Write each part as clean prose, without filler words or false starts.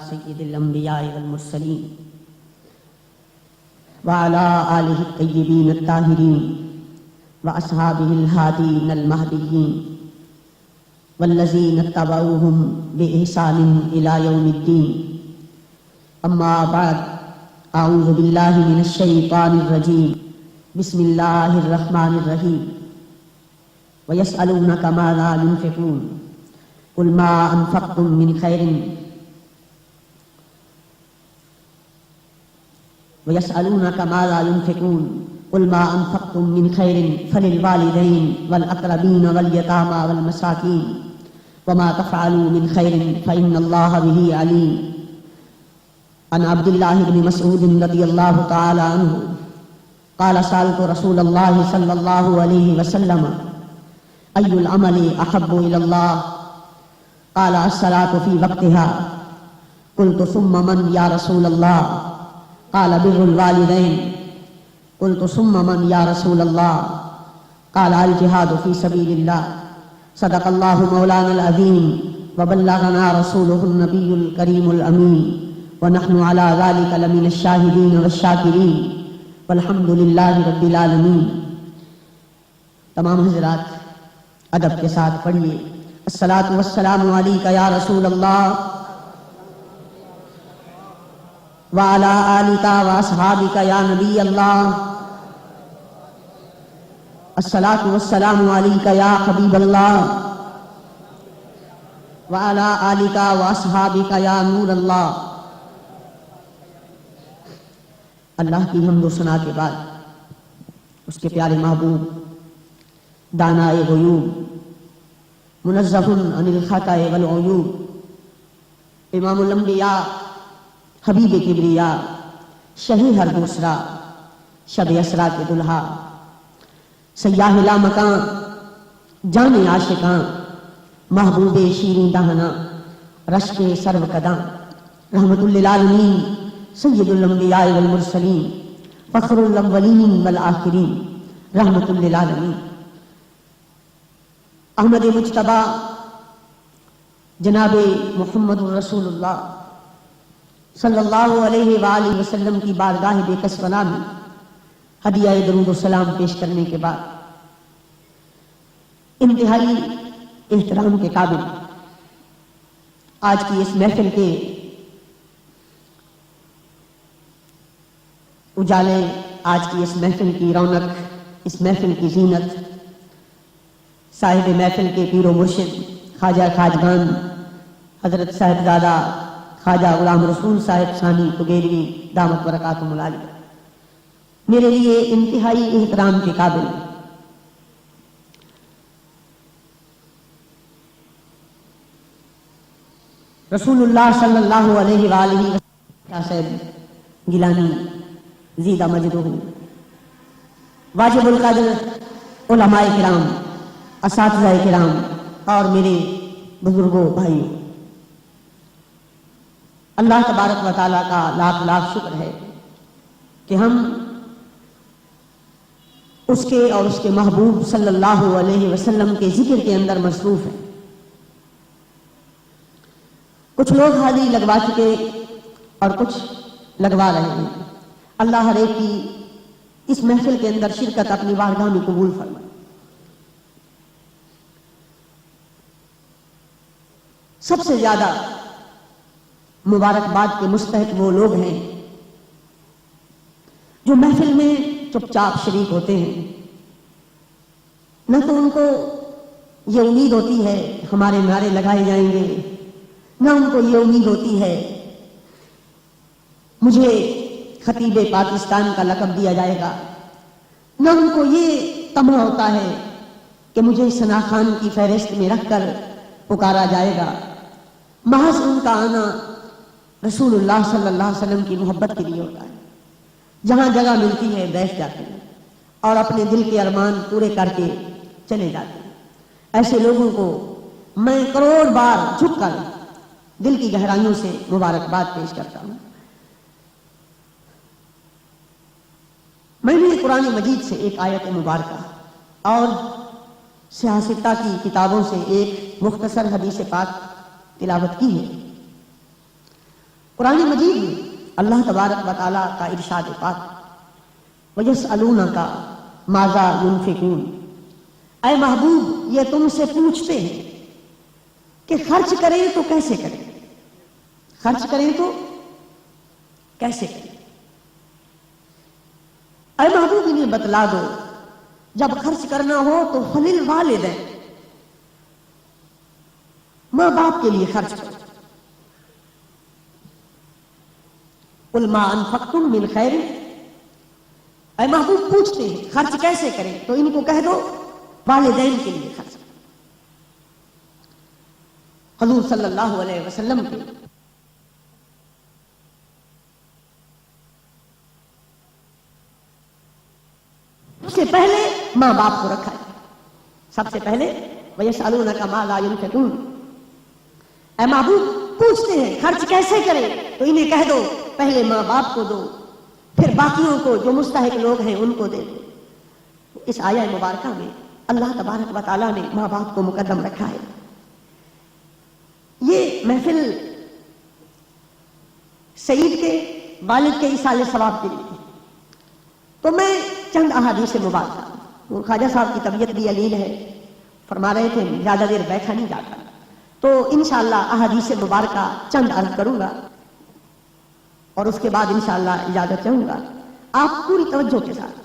سید الانبیاء والمرسلین وعلی آلہ الطیبین الطاہرین واصحابہ الہادین المہدیین والذین اتبعوہم بإحسان الی یوم الدین اما بعد اعوذ باللہ من الشیطان الرجیم بسم اللہ الرحمن الرحیم ویسألونک ماذا ينفقون قل ما انفقتم من خیر ويسألونك ماذا ينفقون قل ما أنفقتم من خير فللوالدين والأقربين واليتامى والمساكين وما تفعلوا من خير فإن الله به عليم. عن عبد الله بن مسعود رضي الله تعالى عنه قال سألت رسول الله صلى الله عليه وسلم أي العمل أحب إلى الله قال الصلاة في وقتها قلت ثم من يا رسول الله قال بر الوالدين قلت ثم من يا رسول الله قال الجهاد في سبيل الله صدق الله مولانا العظيم وبلغنا رسوله النبي الكريم الأمين ونحن على ذلك لمن الشاهدين والشاكرين والحمد لله رب العالمين. تمام حضرات ادب کے ساتھ پڑھیے الصلاۃ والسلام علیک یا رسول اللہ وعلى آلك وأصحابك يا نبي الله الصلاة والسلام عليك يا حبيب الله وعلى آلك وأصحابك يا نور الله. اللہ کی حمد و ثنا کے بعد اس کے پیارے محبوب دانائے غیوب منزہ عن الخطأ والعیوب امام الانبیاء حبیب کبریا شہی ہر دوسرا شب اسرا کے دلہا سیاہ لا مکان جان عاشقاں محبوب شیریں دہنا رشک سرو قداں رحمت للعالمین سید الانبیاء والمرسلین فخر الاولین والآخرین رحمت للعالمین احمد مجتبی جناب محمد رسول اللہ صلی اللہ علیہ وآلہ وسلم کی بارگاہ بے کس فنا میں ہدیہ درود و سلام پیش کرنے کے بعد انتہائی احترام کے قابل آج کی اس محفل کے اجالے، آج کی اس محفل کی رونق، اس محفل کی زینت صاحب محفل کے پیر و مرشد خواجہ خواجگان حضرت صاحبزادہ خواجہ غلام رسول صاحب ثانی کگیلوی دامت برکاتہم العالیہ میرے لیے انتہائی احترام کے قابل رسول اللہ صلی اللہ علیہ وآلہ وسلم صاحب گیلانی زیدہ مجدہ واجب القدر علماء کرام اساتذہ کرام اور میرے بزرگوں بھائیوں، اللہ تبارک و تعالیٰ کا لاکھ لاکھ شکر ہے کہ ہم اس کے اور اس کے محبوب صلی اللہ علیہ وسلم کے ذکر کے اندر مصروف ہیں. کچھ لوگ حاضری لگوا چکے اور کچھ لگوا رہے ہیں. اللہ ہر ایک کی اس محفل کے اندر شرکت اپنی بارگاہ میں قبول فرمائے. سب سے زیادہ مبارکباد کے مستحق وہ لوگ ہیں جو محفل میں چپ چاپ شریک ہوتے ہیں. نہ تو ان کو یہ امید ہوتی ہے ہمارے نعرے لگائے جائیں گے، نہ ان کو یہ امید ہوتی ہے مجھے خطیب پاکستان کا لقب دیا جائے گا، نہ ان کو یہ طمع ہوتا ہے کہ مجھے ثنا خان کی فہرست میں رکھ کر پکارا جائے گا. محض ان کا آنا رسول اللہ صلی اللہ علیہ وسلم کی محبت کے لیے ہوتا ہے. جہاں جگہ ملتی ہے بیٹھ جاتے ہیں اور اپنے دل کے ارمان پورے کر کے چلے جاتے ہیں. ایسے لوگوں کو میں کروڑ بار جھک کر دل کی گہرائیوں سے مبارکباد پیش کرتا ہوں. میں نے قرآن مجید سے ایک آیت مبارکہ اور سیاستہ کی کتابوں سے ایک مختصر حدیث پاک تلاوت کی ہے. قرآن مجید میں اللہ تبارک و تعالیٰ کا ارشاد پاک وَيَسْأَلُونَكَ مَاذَا يُنْفِقُونَ، اے محبوب یہ تم سے پوچھتے ہیں کہ خرچ کریں تو کیسے کریں، خرچ کریں تو کیسے کریں۔ اے محبوب انہیں بتلا دو جب خرچ کرنا ہو تو فَلِلْوَالِدَيْنِ، ماں باپ کے لیے خرچ کرو۔ قُلْ مَا أَنفَقْتُم مِّنْ خَيْرٍ، اے محبوب پوچھتے ہیں خرچ کیسے کریں تو ان کو کہہ دو والدین کے لیے خرچ کرو۔ حضور صلی اللہ علیہ وسلم کے سب سے پہلے ماں باپ کو رکھا ہے، سب سے پہلے وَيَسْأَلُونَكَ مَاذَا يُنْفِقُونَ، اے محبوب پوچھتے ہیں خرچ کیسے کریں تو انہیں کہہ دو پہلے ماں باپ کو دو، پھر باقیوں کو جو مستحق لوگ ہیں ان کو دے دو۔ اس آیہ مبارکہ میں اللہ تبارک و تعالیٰ نے ماں باپ کو مقدم رکھا ہے۔ یہ محفل سعید کے والد کے ایصال ثواب کے لیے، تو میں چند احادیث مبارکہ، وہ خواجہ صاحب کی طبیعت بھی علیل ہے، فرما رہے تھے زیادہ دیر بیٹھا نہیں جاتا، تو انشاءاللہ احادیث مبارکہ چند عرض کروں گا اور اس کے بعد انشاءاللہ اجازت چاہوں گا۔ آپ پوری توجہ کے ساتھ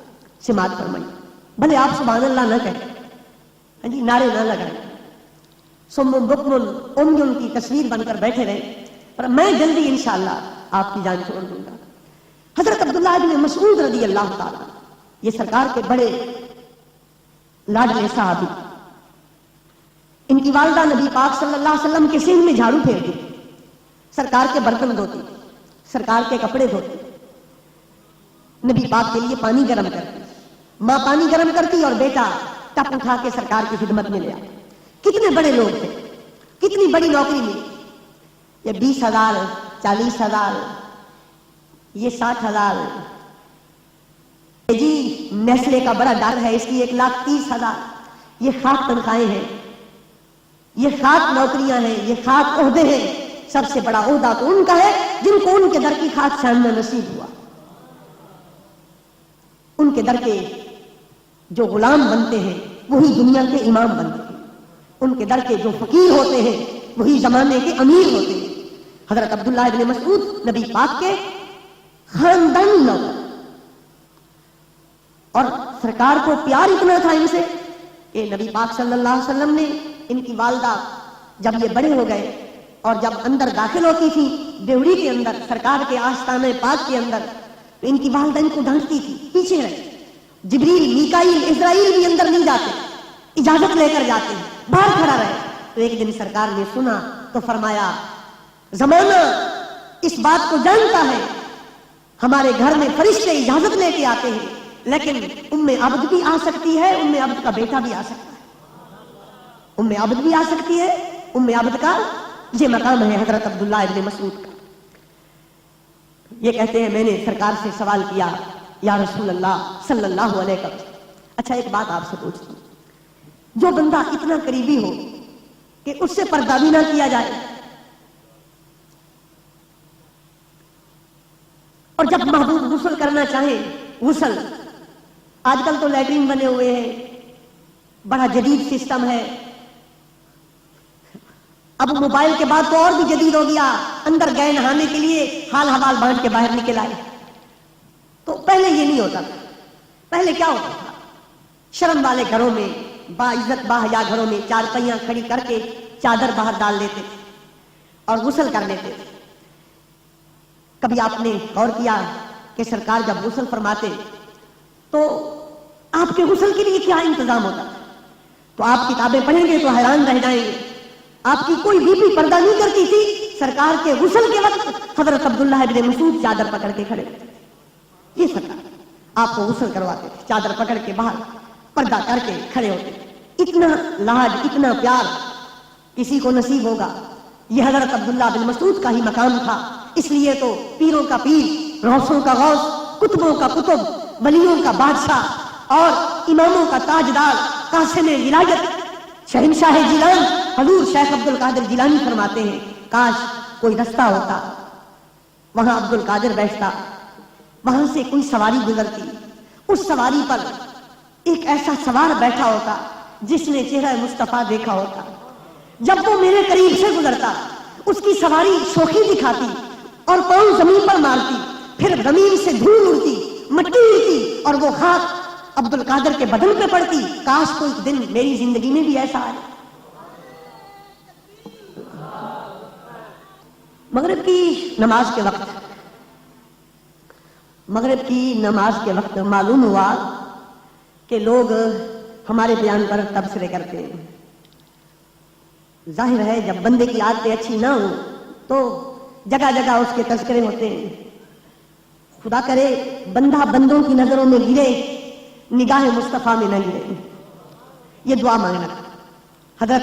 سماعت فرمائیے، بھلے آپ سبحان اللہ نہ کہیں، ہاں جی نعرے نہ لگائیں، سم بکم امیون کی تصویر بن کر بیٹھے رہے، پر میں جلدی انشاءاللہ آپ کی جان چھوڑ دوں گا۔ حضرت عبداللہ ابن مسعود رضی اللہ تعالیٰ، یہ سرکار کے بڑے لاڈلے صحابی، ان کی والدہ نبی پاک صلی اللہ علیہ وسلم کے سینگ میں جھاڑو پھیرتی، سرکار کے برتن دھوتی، سرکار کے کپڑے دھوتی، نبی پاک کے لیے پانی گرم کرتی، ماں پانی گرم کرتی اور بیٹا ٹپ اٹھا کے سرکار کی خدمت میں لے آتا۔ کتنے بڑے لوگ تھے، کتنی بڑی نوکری ملی، یہ 20,000 40,000 یہ 60,000، جی نیسلے کا بڑا ڈر ہے اس کی 1,30,000، یہ خاک تنخواہیں ہیں، یہ خاک نوکریاں ہیں، یہ خاک عہدے ہیں۔ سب سے بڑا عہدہ تو ان کا ہے جن کو ان کے در کی خاک چھاننا نصیب ہوا، ان کے در کے جو غلام بنتے ہیں وہی دنیا کے امام بنتے ہیں، ان کے در کے جو فقیر ہوتے ہیں وہی زمانے کے امیر ہوتے ہیں۔ حضرت عبداللہ ابن مسعود نبی پاک کے خاندانی نوکر، اور سرکار کو پیار اتنا تھا ان سے کہ نبی پاک صلی اللہ علیہ وسلم نے ان کی والدہ جب یہ بڑے ہو گئے اور جب اندر داخل ہوتی تھی ڈیوڑی کے اندر سرکار کے آستانے پاک کے اندر، تو ان کی والدہ ان کو ڈانٹتی تھی پیچھے رہے، جبریل میکائیل اسرائیل بھی اندر نہیں جاتے، اجازت لے کر جاتے ہیں، باہر کھڑا رہے۔ تو ایک دن سرکار نے سنا تو فرمایا زمانہ اس بات کو جانتا ہے، ہمارے گھر میں فرشتے اجازت لے کے آتے ہیں، لیکن ام عبد بھی آ سکتی ہے، ام عبد کا بیٹا بھی آ سکتا ہے، ام عبد بھی آ سکتی ہے، ام عبد کا یہ مقام ہے حضرت عبداللہ ابن مسعود کا۔ یہ کہتے ہیں میں نے سرکار سے سوال کیا یا رسول اللہ صلی اللہ علیہ وسلم، اچھا ایک بات آپ سے پوچھتا ہوں، جو بندہ اتنا قریبی ہو کہ اس سے پردہ بھی نہ کیا جائے، اور جب محبوب غسل کرنا چاہے غسل، آج کل تو لیٹرین بنے ہوئے ہیں، بڑا جدید سسٹم ہے، اب موبائل کے بعد تو اور بھی جدید ہو گیا، اندر گئے نہانے کے لیے حال حوال بانٹ کے باہر نکل آئے، تو پہلے یہ نہیں ہوتا تھا۔ پہلے کیا ہوتا تھا، شرم والے گھروں میں، باعزت باحیا گھروں میں چارپائیاں کھڑی کر کے چادر باہر ڈال دیتے تھے اور غسل کر لیتے تھے۔ کبھی آپ نے غور کیا کہ سرکار جب غسل فرماتے تو آپ کے غسل کے لیے کیا انتظام ہوتا تھا؟ تو آپ کتابیں پڑھیں گے تو حیران رہ جائیں گے، آپ کی کوئی بی بی پردہ نہیں کرتی تھی، سرکار کے غسل کے وقت حضرت عبداللہ ابن مسعود چادر پکڑ کے کھڑے ہوتے تھے، یہ سرکار آپ کو غسل کرواتے تھے، چادر پکڑ کے باہر پردہ کر کے کھڑے ہوتے تھے۔ اتنا لاڈ اتنا پیار کسی کو نصیب ہوگا؟ یہ حضرت عبداللہ بن مسعود کا ہی مقام تھا، اس لیے تو پیروں کا پیر، غوثوں کا غوث، کتبوں کا کتب، ولیوں کا بادشاہ اور اماموں کا تاجدار، قاسم ولایت، شہنشاہ جیلان حضور شیخ عبد القادر جیلانی فرماتے ہیں کاش کوئی رستہ ہوتا وہاں عبد القادر بیٹھتا، وہاں سے کوئی سواری گزرتی، اس سواری پر ایک ایسا سوار بیٹھا ہوتا جس نے چہرہ مصطفیٰ دیکھا ہوتا. جب وہ میرے قریب سے گزرتا اس کی سواری شوخی دکھاتی اور پاؤں زمین پر مارتی، پھر زمین سے دھول اڑتی، مٹی اڑتی اور وہ خاک عبد القادر کے بدن پہ پڑتی. کاش کوئی دن میری زندگی میں بھی ایسا آئے. مغرب کی نماز کے وقت معلوم ہوا کہ لوگ ہمارے بیان پر تبصرے کرتے ہیں. ظاہر ہے جب بندے کی عادتیں اچھی نہ ہوں تو جگہ جگہ اس کے تذکرے ہوتے ہیں. خدا کرے بندہ بندوں کی نظروں میں گرے، نگاہ مصطفیٰ میں نہ گرے. یہ دعا مانگنا. حضرت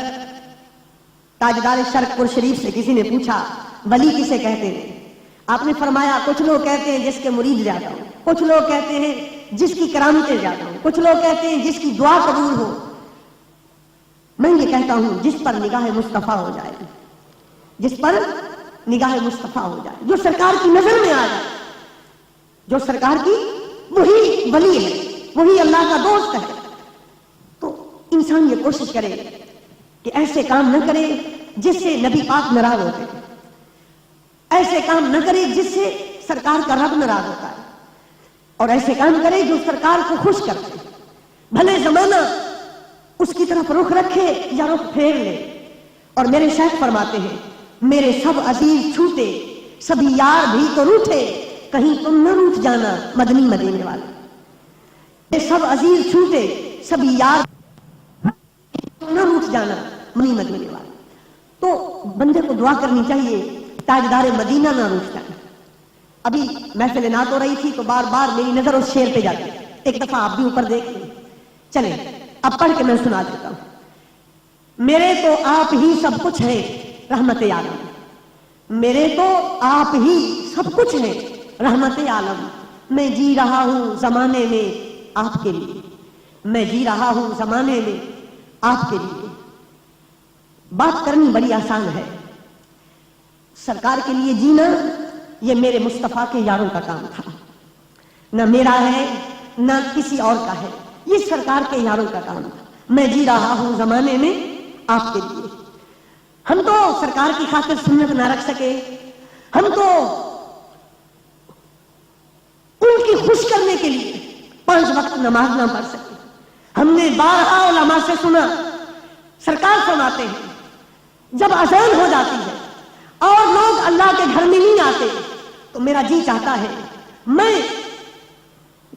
تاجدار شرق پور شریف سے کسی نے پوچھا ولی کسے کہتے ہیں؟ آپ نے فرمایا کچھ لوگ کہتے ہیں جس کے مرید زیادہ ہوں، کچھ لوگ کہتے ہیں جس کی کرامتیں زیادہ ہوں، کچھ لوگ کہتے ہیں جس کی دعا قبول ہو. میں یہ کہتا ہوں جس پر نگاہ مصطفیٰ ہو جائے، جس پر نگاہ مصطفیٰ ہو جائے، جو سرکار کی نظر میں آ جائے، جو سرکار کی، وہی ولی ہے، وہی اللہ کا دوست ہے. تو انسان یہ کوشش کرے کہ ایسے کام نہ کرے جس سے نبی پاک ناراض ہوتے، ایسے کام نہ کرے جس سے سرکار کا رب ناراض ہوتا ہے، اور ایسے کام کرے جو سرکار کو خوش کرتے. بھلے زمانہ اس کی طرف رخ رکھے یا رخ پھیر لے. اور میرے شیخ فرماتے ہیں میرے سب عزیز چھوٹے سبھی یار بھی تو روٹھے، کہیں تم نہ روٹھ جانا مدنی مدینے والے. میرے سب عزیز چھوٹے سبھی یار تم نہ روٹھ جانا مدنی مدینے والے. تو بندے کو دعا کرنی چاہیے تاجدار مدینہ نہ روٹھ جائے. ابھی محفل نعت ہو رہی تھی تو بار بار میری نظر اس شعر پہ جاتی. ایک دفعہ آپ بھی اوپر دیکھ لیں. چلیں اب پڑھ کے میں سنا دیتا ہوں. میرے تو آپ ہی سب کچھ ہے رحمت عالم، میرے تو آپ ہی سب کچھ ہے رحمت عالم. میں جی رہا ہوں زمانے میں آپ کے لیے، میں جی رہا ہوں زمانے میں آپ کے لیے. بات کرنی بڑی آسان ہے، سرکار کے لیے جینا یہ میرے مصطفیٰ کے یاروں کا کام تھا. نہ میرا ہے نہ کسی اور کا ہے، یہ سرکار کے یاروں کا کام تھا. میں جی رہا ہوں زمانے میں آپ کے لیے. ہم تو سرکار کی خاطر سنت نہ رکھ سکے، ہم تو ان کی خوش کرنے کے لیے 5 وقت نماز نہ پڑھ سکے. ہم نے بارہا علماء سے سنا سرکار فرماتے ہیں جب اذان ہو جاتی ہے اور لوگ اللہ کے گھر میں نہیں آتے تو میرا جی چاہتا ہے میں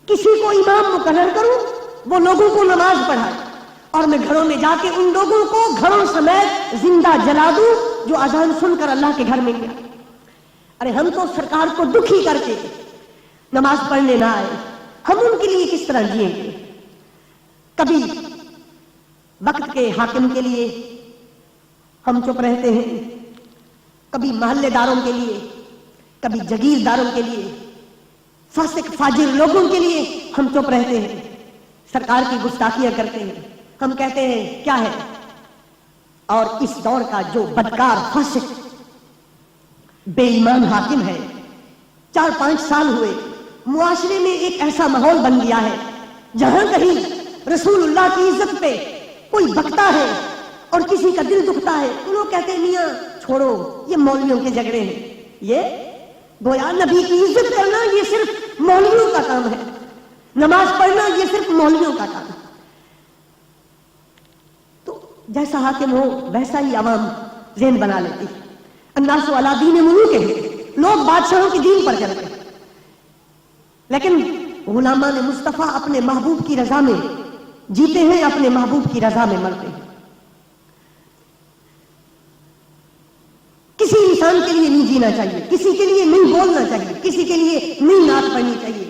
کسی کو امام مقرر کروں، وہ لوگوں کو نماز پڑھائے، اور میں گھروں میں جا کے ان لوگوں کو گھروں سمیت زندہ جلا دوں جو اذان سن کر اللہ کے گھر میں گیا. ارے ہم تو سرکار کو دکھی کر کے نماز پڑھنے نہ آئے، ہم ان کے لیے کس طرح جئیں گے؟ کبھی وقت کے حاکم کے لیے ہم چپ رہتے ہیں، کبھی محلے داروں کے لیے، کبھی جگیرداروں کے لیے، فاسق فاجر لوگوں کے لیے ہم چپ رہتے ہیں، سرکار کی گستاخیاں کرتے ہیں. ہم کہتے ہیں کیا ہے؟ اور اس دور کا جو بدکار فاسق بے ایمان حاکم ہے، 4-5 سال ہوئے معاشرے میں ایک ایسا ماحول بن گیا ہے جہاں کہیں رسول اللہ کی عزت پہ کوئی بکتا ہے اور کسی کا دل دکھتا ہے تو لوگ کہتے ہیں میاں چھوڑو یہ مولویوں کے جھگڑے ہیں. یہ گویا نبی کی عزت کرنا یہ صرف مولویوں کا کام ہے، نماز پڑھنا یہ صرف مولویوں کا کام ہے. تو جیسا حاکم ہو ویسا ہی عوام ذہن بنا لیتی. الناس علی دین ملوکہم، لوگ بادشاہوں کے دین پر چلتے ہیں، لیکن غلامان مصطفیٰ اپنے محبوب کی رضا میں جیتے ہیں، اپنے محبوب کی رضا میں مرتے ہیں. کسی انسان کے لیے نہیں جینا چاہیے، کسی کے لیے نہیں بولنا چاہیے، کسی کے لیے نہیں نعت پڑھنی چاہیے.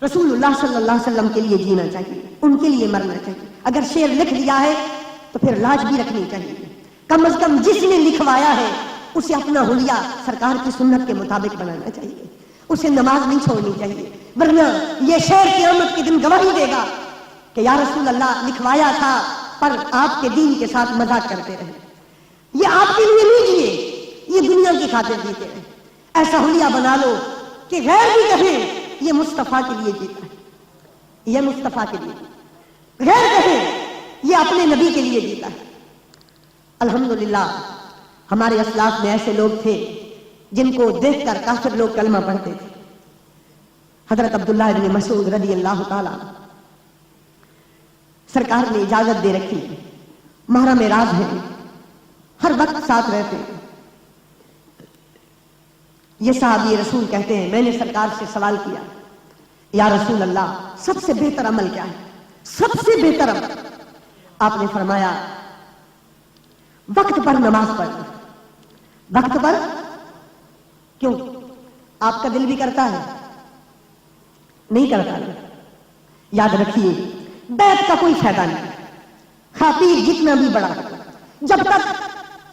رسول اللہ صلی اللہ علیہ وسلم کے لیے جینا چاہیے، ان کے لیے مرنا چاہیے. اگر شعر لکھ دیا ہے تو پھر لاج بھی رکھنی چاہیے. کم از کم جس نے لکھوایا ہے اسے اپنا حلیہ سرکار کی سنت کے مطابق بنانا چاہیے، اسے نماز نہیں چھوڑنی چاہیے. ورنہ یہ شعر قیامت کے دن گواہی دے گا کہ یا رسول اللہ لکھوایا تھا پر آپ کے دین کے ساتھ مذاق کرتے رہے. یہ آپ کے لیے نہیں جیے، یہ دنیا کی خاطر جیتے رہے. ایسا حلیہ بنا لو کہ غیر بھی کہیں یہ مصطفیٰ کے لیے جیتا ہے، یہ مصطفیٰ کے لیے جیتا، غیر کہیں یہ اپنے نبی کے لیے جیتا ہے۔ الحمدللہ ہمارے اسلاف میں ایسے لوگ تھے جن کو دیکھ کر کافر لوگ کلمہ پڑھتے تھے۔ حضرت عبداللہ بن مسعود رضی اللہ تعالیٰ سرکار نے اجازت دے رکھی، محرم راز ہیں، ہر وقت ساتھ رہتے ہیں۔ یہ صحابی رسول کہتے ہیں میں نے سرکار سے سوال کیا، یا رسول اللہ سب سے بہتر عمل کیا ہے؟ سب سے بہتر عمل؟ آپ نے فرمایا وقت پر نماز پڑھنا۔ وقت پر؟ کیوں؟ آپ کا دل بھی کرتا ہے؟ نہیں کرتا ہے؟ یاد رکھیے بیعت کا کوئی فائدہ نہیں، خاطر جتنا بھی بڑا جب تک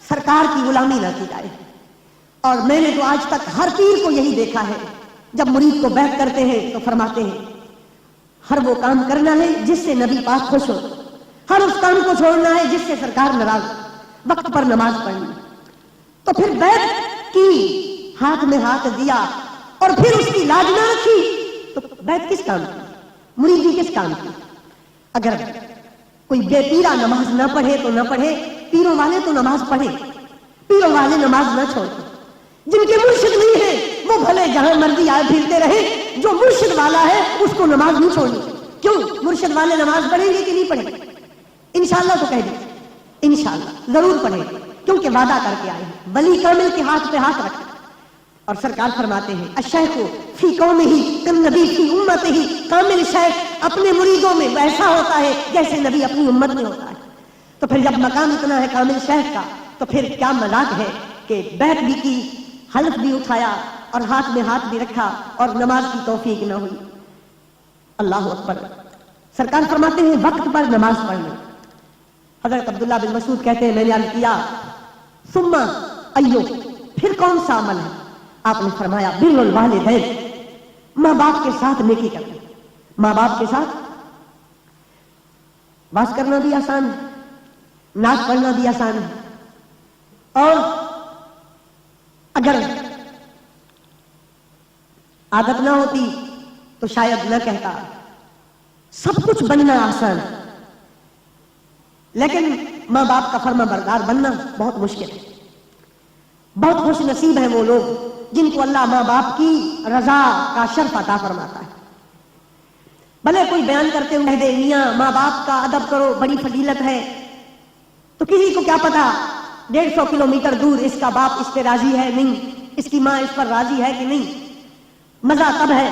سرکار کی غلامی نہ کی جائے۔ اور میں نے تو آج تک ہر پیر کو یہی دیکھا ہے، جب مرید کو بیعت کرتے ہیں تو فرماتے ہیں ہر وہ کام کرنا ہے جس سے نبی پاک خوش ہو، ہر اس کام کو چھوڑنا ہے جس سے سرکار ناراض ہو، وقت پر نماز پڑھنی۔ تو پھر بیعت کی، ہاتھ میں ہاتھ دیا اور پھر اس کی لاج نہ رکھی تو بیعت کس کام کی؟ مریدی کس کام کی؟ اگر کوئی بے پیرا نماز نہ پڑھے تو نہ پڑھے، پیروں والے تو نماز پڑھے، پیروں والے نماز نہ چھوڑے۔ جن کے مرشد نہیں ہے وہ بھلے جہاں مرضی آئے پھرتے رہے، جو مرشد والا ہے اس کو نماز نہیں چھوڑنی۔ کیوں؟ مرشد والے نماز پڑھیں گے کہ نہیں پڑھیں گے؟ انشاءاللہ تو کہہ دیجیے انشاءاللہ ضرور پڑھیں گے، کیونکہ وعدہ کر کے آئے ہیں، ولی کامل کے ہاتھ پہ ہاتھ رکھے۔ اور سرکار فرماتے ہیں الشیخ فی قومہ کالنبی فی امتہ، کامل شیخ اپنے مریدوں میں ویسا ہوتا ہے جیسے نبی اپنی امت میں ہوتا ہے۔ تو پھر جب مقام اتنا ہے کامل شیخ کا تو پھر کیا مذاق ہے کہ بیعت بھی کی، حلف بھی اٹھایا اور ہاتھ میں ہاتھ بھی رکھا اور نماز کی توفیق نہ ہوئی۔ اللہ اکبر۔ سرکار فرماتے ہیں وقت پر نماز پڑھنا۔ حضرت عبداللہ بن مسعود کہتے ہیں میں نے عرض کیا ثم ایو، پھر کون سا عمل ہے؟ آپ نے فرمایا بر الوالدین، ماں باپ کے ساتھ نیکی کرنا۔ ماں باپ کے ساتھ باز کرنا بھی آسان ہے، ناز پڑھنا بھی آسان ہے، اور اگر عادت نہ ہوتی تو شاید نہ کہتا۔ سب کچھ بننا آسان ہے لیکن ماں باپ کا فرما بردار بننا بہت مشکل ہے۔ بہت خوش نصیب ہیں وہ لوگ جن کو اللہ ماں باپ کی رضا کا شرف عطا فرماتا ہے۔ بھلے کوئی بیان کرتے ہوئے دے میاں ماں باپ کا ادب کرو بڑی فضیلت ہے، تو کسی کو کیا پتا 150 کلومیٹر دور اس کا باپ اس پہ راضی ہے نہیں، اس کی ماں اس پر راضی ہے کہ نہیں۔ مزہ تب ہے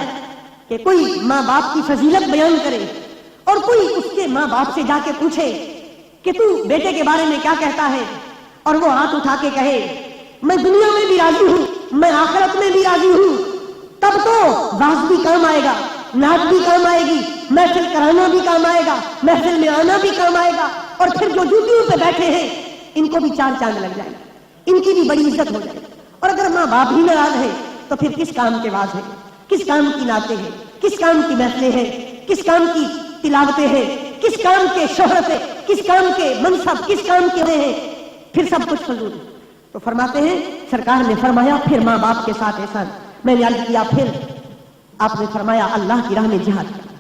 کہ کوئی ماں باپ کی فضیلت بیان کرے اور کوئی اس کے ماں باپ سے جا کے پوچھے کہ تو بیٹے کے بارے میں کیا کہتا ہے، اور وہ ہاتھ اٹھا کے کہے میں دنیا میں بھی راضی ہوں، میں آخرت میں بھی راضی ہوں۔ تب تو واز بھی کام آئے گا، نعت بھی کام آئے گی، محفل کرانا بھی کام آئے گا، محفل میں آنا بھی کام آئے گا، اور پھر جو جوتیوں پہ بیٹھے ہیں ان کو بھی چار چاند لگ جائے گا، ان کی بھی بڑی عزت ہو جائے گی۔ اور اگر ماں باپ ہی ناراض ہے تو پھر کس کام کے واز ہے، کس کام کی نعتیں ہیں، کس کام کی محفلیں ہیں، کس کام کی تلاوتیں ہیں، کس کام کے شہرت ہے، کس کام کے منصب، کس کام کے ہیں، پھر سب کچھ فضول ہے۔ تو فرماتے ہیں سرکار نے فرمایا پھر ماں باپ کے ساتھ احسان۔ میں نے عرض کیا پھر؟ آپ نے فرمایا اللہ کی راہ میں جہاد کرنا۔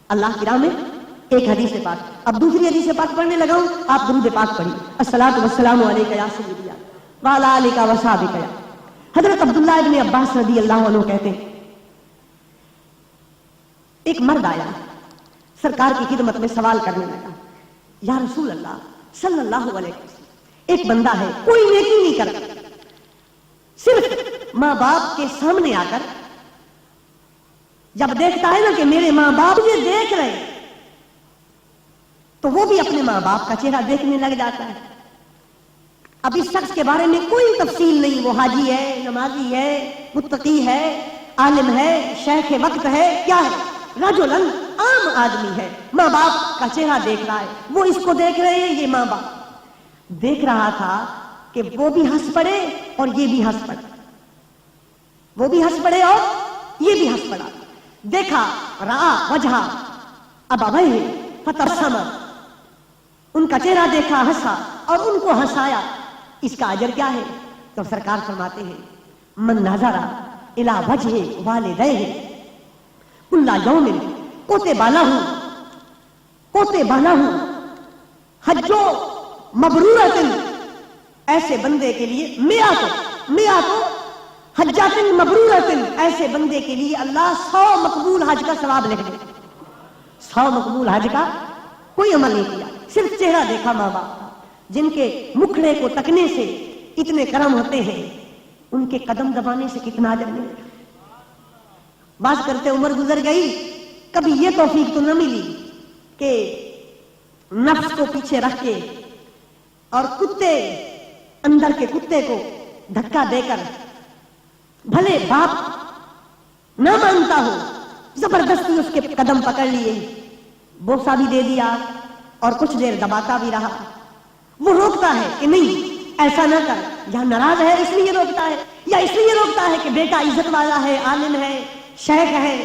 اللہ کی راہ میں ایک حدیث پاک، اب دوسری حدیث پاک پڑھنے لگا ہوں، آپ درود پاک پڑھیے الصلاۃ والسلام علیک یا سیدی وعلی آلک وصحبک۔ حضرت عبداللہ ابن عباس رضی اللہ عنہ کہتے ہیں ایک مرد آیا سرکار کی خدمت میں سوال کرنے لگا، یا رسول اللہ صلی اللہ علیہ وسلم ایک بندہ ہے کوئی نیکی نہیں کرتا، صرف ماں باپ کے سامنے آ کر جب دیکھتا ہے نا کہ میرے ماں باپ یہ دیکھ رہے تو وہ بھی اپنے ماں باپ کا چہرہ دیکھنے لگ جاتا ہے۔ اب اس شخص کے بارے میں کوئی تفصیل نہیں، وہ حاجی ہے، نمازی ہے، متقی ہے، عالم ہے، شیخ وقت ہے، کیا ہے، رجلن عام آدمی ہے، ماں باپ کا چہرہ دیکھ رہا ہے، وہ اس کو دیکھ رہے ہیں، یہ ماں باپ دیکھ رہا تھا کہ وہ بھی ہنس پڑے اور یہ بھی ہنس پڑے، وہ بھی ہنس پڑے اور یہ بھی ہنس پڑا۔ دیکھا رآ وجہ ابویہ فتبسم، ان کا چہرہ دیکھا، ہنسا اور ان کو ہنسایا، اس کا اجر کیا ہے؟ تو سرکار فرماتے ہیں من نظر الی وجہ والدیہ کل یوم کوتے بالا ہوں حج مبرورۃ، ایسے بندے کے لیے میات حجات مبرورۃ، ایسے بندے کے لیے اللہ 100 مقبول حج کا ثواب لکھ دے۔ 100 مقبول حج کا کوئی عمل نہیں کیا، صرف چہرہ دیکھا ماں باپ کا، جن کے مکھڑے کو تکنے سے اتنے کرم ہوتے ہیں، ان کے قدم دبانے سے کتنا اجر ملے گا۔ بات کرتے عمر گزر گئی، کبھی یہ توفیق تو نہ ملی کہ نفس کو پیچھے رکھ کے اور کتے اندر کے کتے کو دھکا دے کر، بھلے باپ نہ مانتا ہو، زبردستی اس کے قدم پکڑ لیے، بوسہ بھی دے دیا اور کچھ دیر دباتا بھی رہا۔ وہ روکتا ہے کہ نہیں ایسا نہ کر، یا ناراض ہے اس لیے روکتا ہے، یا اس لیے روکتا ہے کہ بیٹا عزت والا ہے، عالم ہے، شیخ ہے،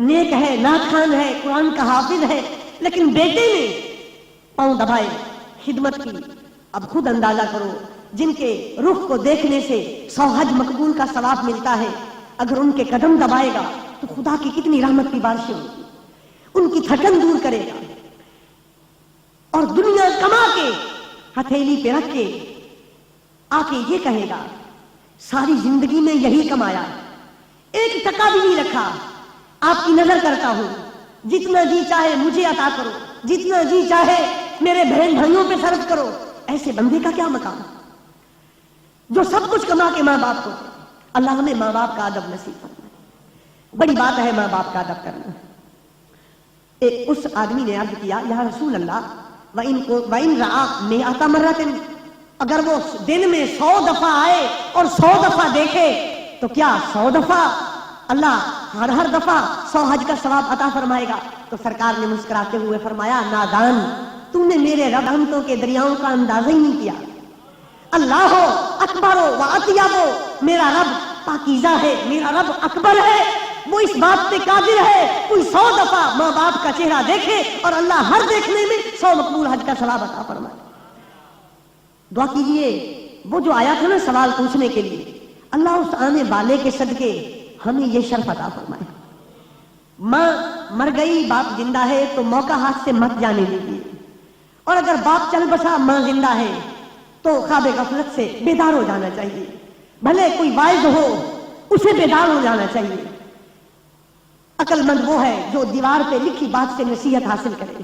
نیک ہے، نعت خوان ہے، قرآن کا حافظ ہے، لیکن بیٹے نے پاؤں دبائے، خدمت کی۔ اب خود اندازہ کرو، جن کے رخ کو دیکھنے سے 100 حج مقبول کا ثواب ملتا ہے، اگر ان کے قدم دبائے گا تو خدا کی کتنی رحمت کی بارشیں ہوگی، ان کی تھکن دور کرے گا، اور دنیا کما کے ہتھیلی پہ رکھ کے آ کے یہ کہے گا ساری زندگی میں یہی کمایا، ایک ٹکا بھی نہیں رکھا، آپ کی نظر کرتا ہوں، جتنا جی چاہے مجھے عطا کرو، جتنا جی چاہے میرے بہن بھائیوں پہ صرف کرو۔ ایسے بندے کا کیا مقام، جو سب کچھ کما کے ماں باپ کو دے۔ اللہ ہمیں ماں باپ کا ادب نصیب فرمائے۔ بڑی بات ہے ماں باپ کا ادب کرنا۔ اس آدمی نے عرض کیا یا رسول اللہ وَإِن رَآ مِئَةَ مَرَّةٍ، اگر وہ دن میں 100 دفعہ آئے اور 100 دفعہ دیکھے تو کیا 100 دفعہ اللہ ہر دفعہ 100 حج کا ثواب عطا فرمائے گا؟ تو سرکار نے مسکراتے ہوئے فرمایا نادان، تم نے میرے رحمتوں کے دریاؤں کا اندازہ ہی نہیں کیا۔ اللہ ہو اکبر و اطیب، میرا رب پاکیزہ ہے، میرا رب اکبر ہے، وہ اس بات پہ قادر ہے کوئی 100 دفعہ ماں باپ کا چہرہ دیکھے اور اللہ ہر دیکھنے میں 100 مقبول حج کا ثواب عطا فرمائے۔ دعا کیجئے، وہ جو آیا تھا نا سوال پوچھنے کے لیے، اللہ اس آنے والے کے صدقے ہمیں یہ شرف عطا فرمائے۔ ماں مر گئی، باپ زندہ ہے تو موقع ہاتھ سے مت جانے دیجیے، اور اگر باپ چل بسا ماں زندہ ہے تو خواب غفلت سے بیدار ہو جانا چاہیے، بھلے کوئی واعظ ہو اسے بیدار ہو جانا چاہیے۔ عقل مند وہ ہے جو دیوار پہ لکھی بات سے نصیحت حاصل کرے،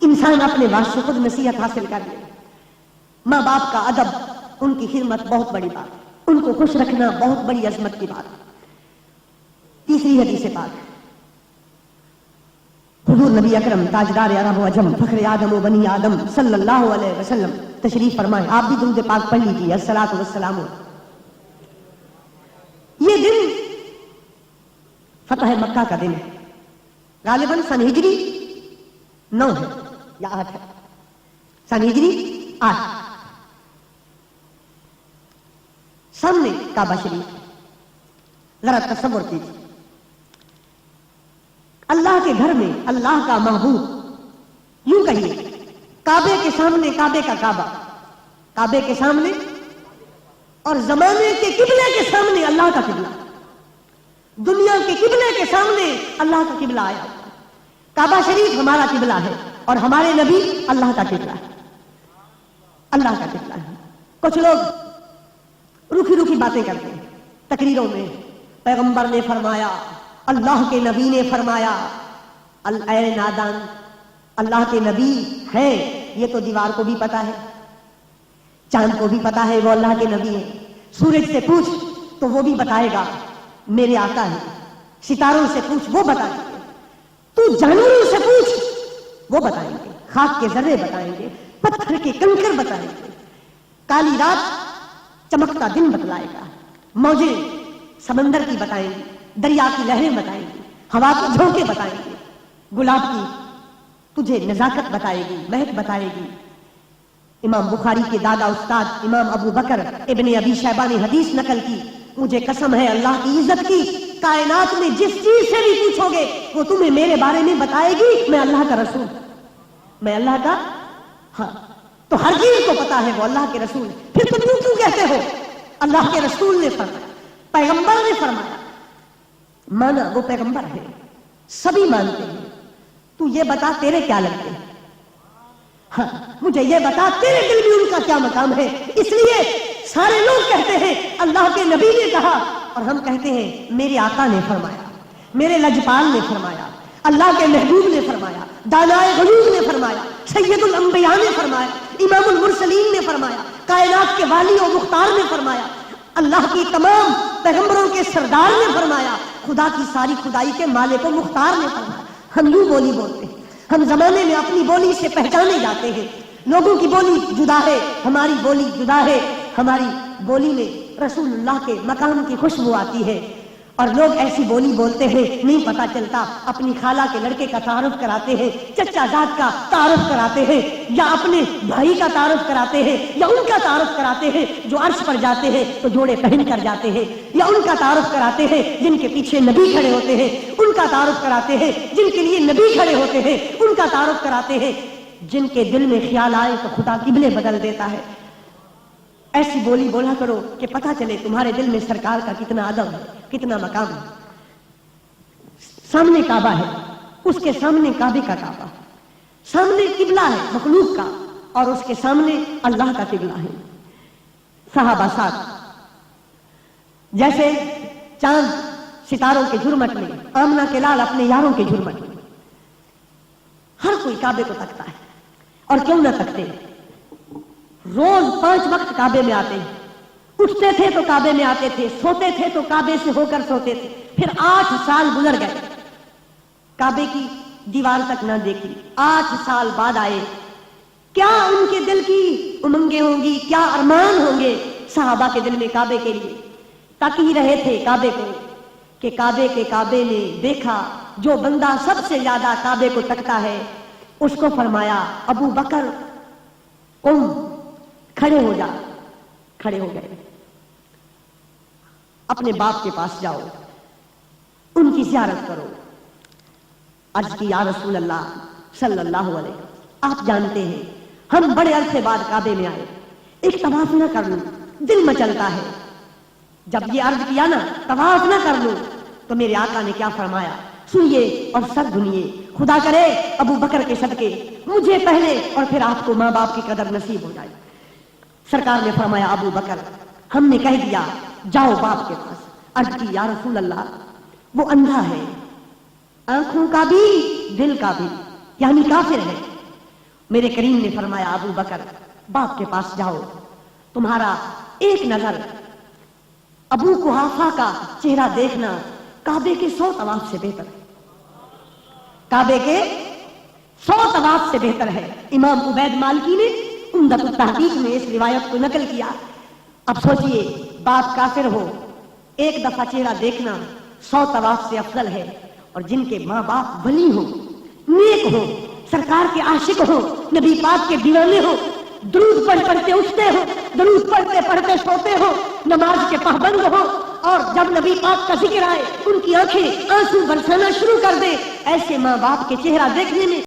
انسان اپنے واسطے خود نصیحت حاصل کر لے۔ ماں باپ کا ادب، ان کی خدمت بہت بڑی بات، ان کو خوش رکھنا بہت بڑی عظمت کی بات۔ تیسری حدیث پاک، حضور نبی اکرم تاجدار عرب و عجم فخر آدم و بنی آدم صلی اللہ علیہ وسلم تشریف فرمائے۔ آپ بھی درود پاک پڑھ لیجیے، الصلاۃ والسلام۔ یہ دن فتح مکہ کا دن ہے، غالباً سن ہجری 9 ہے یا 8 ہے، سن ہجری 8۔ سامنے کعبہ شریف، ذرا تصور کیجیے، اللہ کے گھر میں اللہ کا محبوب، یوں کہیے کعبے کے سامنے کعبے کا کعبہ، کعبے کے سامنے اور زمانے کے قبلے کے سامنے اللہ کا قبلہ، دنیا کے قبلے کے سامنے اللہ کا قبلہ آیا۔ کعبہ شریف ہمارا قبلہ ہے اور ہمارے نبی اللہ کا قبلہ ہے، اللہ کا قبلہ ہے۔ کچھ لوگ روکھی روکھی باتیں کرتے ہیں تقریروں میں، پیغمبر نے فرمایا، اللہ کے نبی نے فرمایا۔ اے نادان، اللہ کے نبی ہے یہ تو دیوار کو بھی پتا ہے، چاند کو بھی پتا ہے وہ اللہ کے نبی ہے، سورج سے پوچھ تو وہ بھی بتائے گا میرے آقا ہے، ستاروں سے پوچھ وہ بتائیں گے، تو جانوروں سے پوچھ وہ بتائیں گے، خاک کے ذرے بتائیں گے، پتھر کے کنکر بتائیں گے، کالی رات چمکتا دن بتلائے گا، موجیں سمندر کی بتائیں گی، دریا کی لہریں بتائیں گی، ہوا کے جھونکے بتائیں گے، گلاب کی تجھے نزاکت بتائے گی، مہک بتائے گی۔ امام بخاری کے دادا استاد امام ابو بکر ابن ابی شیبہ نے حدیث نقل کی، مجھے قسم ہے اللہ کی عزت کی، کائنات میں جس چیز سے بھی پوچھو گے وہ تمہیں میرے بارے میں بتائے گی، میں اللہ کا رسول، میں اللہ کا، ہاں تو ہر چیز کو پتا ہے وہ اللہ کے رسول، پھر تم کیوں کہتے ہو اللہ کے رسول نے فرمایا، پیغمبر نے فرمایا، مانا وہ پیغمبر ہے، سبھی مانتے ہیں، تو یہ بتا تیرے کیا لگتے ہیں؟ ہاں مجھے یہ بتا تیرے دل میں ان کا کیا مقام ہے؟ اس لیے سارے لوگ کہتے ہیں اللہ کے نبی نے کہا، اور ہم کہتے ہیں میرے آقا نے فرمایا، میرے لجپال نے فرمایا، اللہ کے محبوب نے فرمایا، دانائے غیوب نے فرمایا، سید الانبیاء نے فرمایا، امام المرسلین نے فرمایا، کائنات کے والی و مختار نے فرمایا، اللہ کی تمام پیغمبروں کے سردار نے فرمایا، خدا کی ساری خدائی کے مالک و مختار نے فرمایا۔ ہم یوں بولی بولتے ہیں، ہم زمانے میں اپنی بولی سے پہچانے جاتے ہیں، لوگوں کی بولی جدا ہے، ہماری بولی جدا ہے، ہماری بولی میں رسول اللہ کے مقام کی خوشبو آتی ہے، اور لوگ ایسی بولی بولتے ہیں نہیں پتا چلتا، اپنی خالہ کے لڑکے کا تعارف کراتے ہیں، چچا زاد کا تعارف کراتے ہیں، یا اپنے بھائی کا تعارف کراتے ہیں، یا ان کا تعارف کراتے ہیں جو عرش پر جاتے ہیں تو جوڑے پہن کر جاتے ہیں، یا ان کا تعارف کراتے ہیں جن کے پیچھے نبی کھڑے ہوتے ہیں، ان کا تعارف کراتے ہیں جن کے لیے نبی کھڑے ہوتے ہیں، ان کا تعارف کراتے ہیں جن کے دل میں خیال آئے تو خدا قبلے بدل دیتا ہے۔ ایسی بولی بولا کرو کہ پتہ چلے تمہارے دل میں سرکار کا کتنا ادب ہے، کتنا مقام ہے۔ سامنے کعبہ ہے، اس کے سامنے کعبے کا کعبہ، سامنے قبلہ ہے مخلوق کا، اور اس کے سامنے اللہ کا قبلہ ہے۔ صحابہ ساتھ جیسے چاند ستاروں کے جھرمٹ میں، آمنہ کے لال اپنے یاروں کے جھرمٹ میں، ہر کوئی کعبے کو تکتا ہے، اور کیوں نہ تکتے؟ روز 5 وقت کعبے میں آتے ہیں، اٹھتے تھے تو کعبے میں آتے تھے، سوتے تھے تو کعبے سے ہو کر سوتے تھے۔ پھر 8 سال گزر گئے، کعبے کی دیوار تک نہ دیکھی، 8 سال بعد آئے۔ کیا ان کے دل کی امنگیں ہوں گی، کیا ارمان ہوں گے صحابہ کے دل میں کعبے کے لیے؟ تک ہی رہے تھے کعبے کو کہ کعبے نے دیکھا جو بندہ سب سے زیادہ کعبے کو تکتا ہے، اس کو فرمایا ابو بکر قم، کھڑے ہو جا۔ کھڑے ہو گئے، اپنے باپ کے پاس جاؤ، ان کی زیارت کرو۔ عرض کی یا رسول اللہ صلی اللہ علیہ وسلم، آپ جانتے ہیں ہم بڑے عرصے بعد کعبے میں آئے، ایک طواف نہ کر لوں دل مچلتا ہے۔ جب یہ عرض کیا نا طواف نہ کر لوں تو میرے آقا نے کیا فرمایا، سنیے اور سر دھنیے، خدا کرے ابو بکر کے صدقے مجھے پہلے اور پھر آپ کو ماں باپ کی قدر نصیب ہو جائے۔ سرکار نے فرمایا ابو بکر ہم نے کہہ دیا جاؤ باپ کے پاس۔ عرض کی یا رسول اللہ وہ اندھا ہے، آنکھوں کا بھی دل کا بھی، یعنی کافر ہے۔ میرے کریم نے فرمایا ابو بکر باپ کے پاس جاؤ، تمہارا ایک نظر ابو قحافہ کا چہرہ دیکھنا کعبے کے 100 طواف سے بہتر ہے، کعبے کے 100 طواف سے بہتر ہے۔ امام عبید مالکی نے عمدۃ التحقیق میں اس روایت کو نقل کیا۔ اب سوچئے باپ کافر ہو، ایک دفعہ چہرہ دیکھنا 100 طواف سے افضل ہے، اور جن کے ماں باپ ولی ہو، نیک ہو، سرکار کے عاشق ہو، نبی پاک کے دیوانے ہو، درود پڑھتے اٹھتے ہو، درود پڑھتے سوتے ہو، نماز کے پابند ہو، اور جب نبی پاک کا ذکر آئے ان کی آنکھیں آنسو برسانا شروع کر دے، ایسے ماں باپ کے چہرہ دیکھنے میں